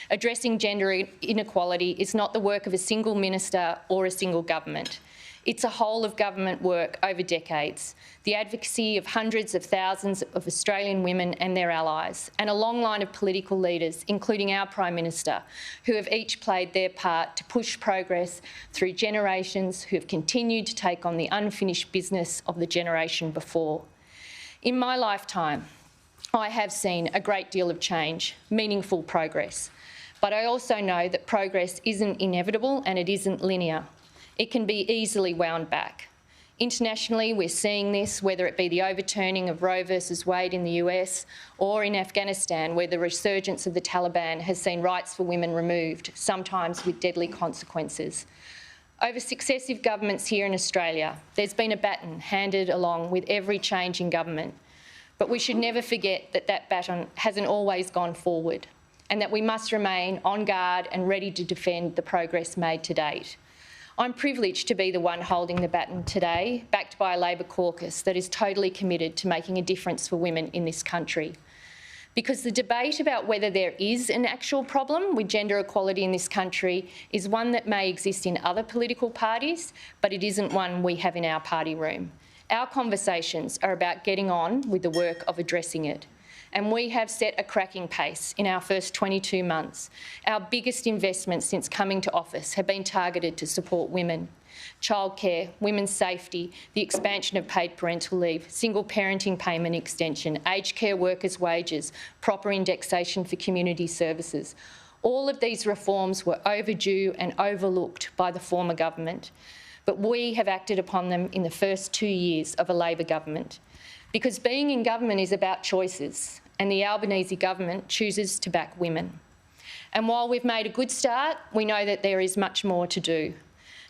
Addressing gender inequality is not the work of a single minister or a single government. It's a whole of government work over decades, the advocacy of hundreds of thousands of Australian women and their allies, and a long line of political leaders, including our Prime Minister, who have each played their part to push progress through generations who have continued to take on the unfinished business of the generation before. In my lifetime, I have seen a great deal of change, meaningful progress, but I also know that progress isn't inevitable and it isn't linear. It can be easily wound back. Internationally, we're seeing this, whether it be the overturning of Roe versus Wade in the US or in Afghanistan, where the resurgence of the Taliban has seen rights for women removed, sometimes with deadly consequences. Over successive governments here in Australia, there's been a baton handed along with every change in government. But we should never forget that that baton hasn't always gone forward, and that we must remain on guard and ready to defend the progress made to date. I'm privileged to be the one holding the baton today, backed by a Labor caucus that is totally committed to making a difference for women in this country. Because the debate about whether there is an actual problem with gender equality in this country is one that may exist in other political parties, but it isn't one we have in our party room. Our conversations are about getting on with the work of addressing it. And we have set a cracking pace in our first 22 months. Our biggest investments since coming to office have been targeted to support women. Childcare, women's safety, the expansion of paid parental leave, single parenting payment extension, aged care workers' wages, proper indexation for community services. All of these reforms were overdue and overlooked by the former government, but we have acted upon them in the first 2 years of a Labor government. Because being in government is about choices, and the Albanese government chooses to back women. And while we've made a good start, we know that there is much more to do.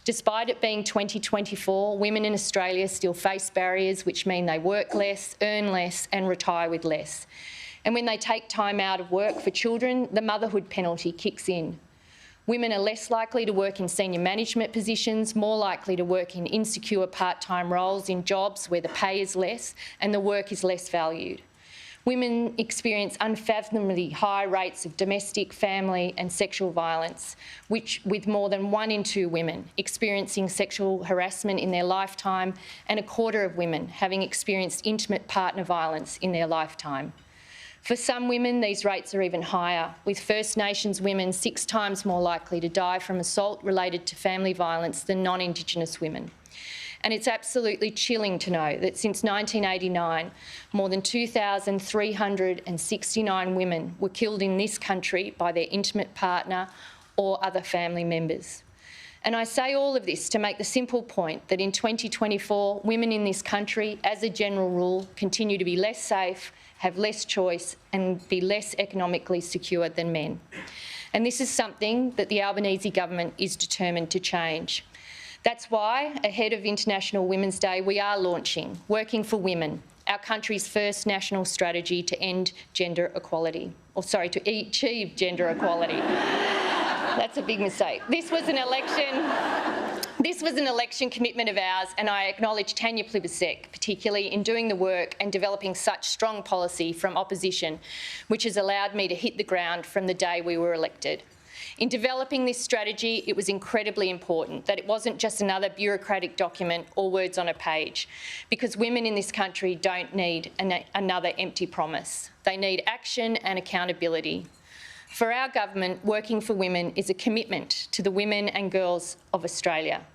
Despite it being 2024, women in Australia still face barriers which mean they work less, earn less and retire with less. And when they take time out of work for children, the motherhood penalty kicks in. Women are less likely to work in senior management positions, more likely to work in insecure part-time roles in jobs where the pay is less and the work is less valued. Women experience unfathomably high rates of domestic, family and sexual violence, with more than 1 in 2 women experiencing sexual harassment in their lifetime and a quarter of women having experienced intimate partner violence in their lifetime. For some women, these rates are even higher, with First Nations women 6 times more likely to die from assault related to family violence than non-Indigenous women. And it's absolutely chilling to know that since 1989, more than 2,369 women were killed in this country by their intimate partner or other family members. And I say all of this to make the simple point that in 2024, women in this country, as a general rule, continue to be less safe, have less choice and be less economically secure than men. And this is something that the Albanese government is determined to change. That's why, ahead of International Women's Day, we are launching Working for Women, our country's first national strategy to end gender equality, to achieve gender equality. That's a big mistake. This was an election commitment of ours, and I acknowledge Tanya Plibersek, particularly in doing the work and developing such strong policy from opposition, which has allowed me to hit the ground from the day we were elected. In developing this strategy, it was incredibly important that it wasn't just another bureaucratic document or words on a page, because women in this country don't need another empty promise. They need action and accountability. For our government, Working for Women is a commitment to the women and girls of Australia.